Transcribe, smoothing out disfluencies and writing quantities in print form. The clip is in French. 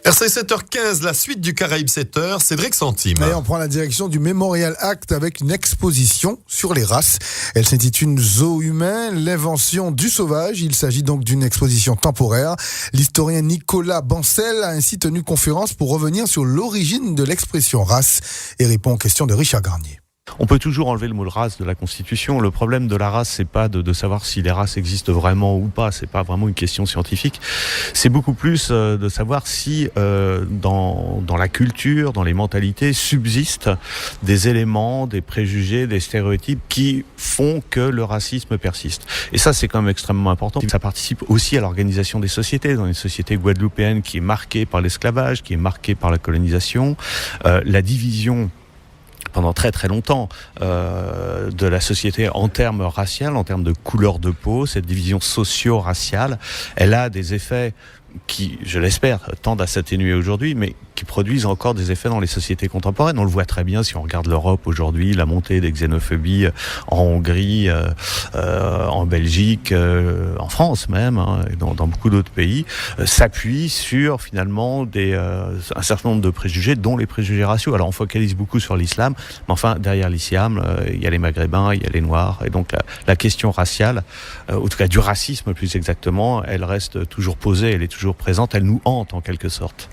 RC 7h15, la suite du Caraïbe 7h, Cédric Santime. Et on prend la direction du Memorial Act avec une exposition sur les races. Elle s'intitule Zoo humain, l'invention du sauvage. Il s'agit donc d'une exposition temporaire. L'historien Nicolas Bancel a ainsi tenu conférence pour revenir sur l'origine de l'expression race et répond aux questions de Richard Garnier. On peut toujours enlever le mot de race de la Constitution. Le problème de la race, c'est pas de savoir si les races existent vraiment ou pas. C'est pas vraiment une question scientifique. C'est beaucoup plus de savoir si dans la culture, dans les mentalités, subsistent des éléments, des préjugés, des stéréotypes qui font que le racisme persiste. Et ça, c'est quand même extrêmement important. Ça participe aussi à l'organisation des sociétés. Dans une société guadeloupéenne qui est marquée par l'esclavage, qui est marquée par la colonisation, la division pendant très très longtemps de la société en termes raciaux, en termes de couleur de peau, cette division socio-raciale, elle a des effets qui, je l'espère, tendent à s'atténuer aujourd'hui, mais qui produisent encore des effets dans les sociétés contemporaines. On le voit très bien si on regarde l'Europe aujourd'hui, la montée des xénophobies en Hongrie, en Belgique, en France même, et dans beaucoup d'autres pays, s'appuie sur finalement un certain nombre de préjugés, dont les préjugés raciaux. Alors on focalise beaucoup sur l'islam, mais enfin derrière l'islam, il y a les maghrébins, il y a les noirs, et donc la question raciale, en tout cas du racisme plus exactement, elle reste toujours posée, elle est toujours présente, elle nous hante en quelque sorte.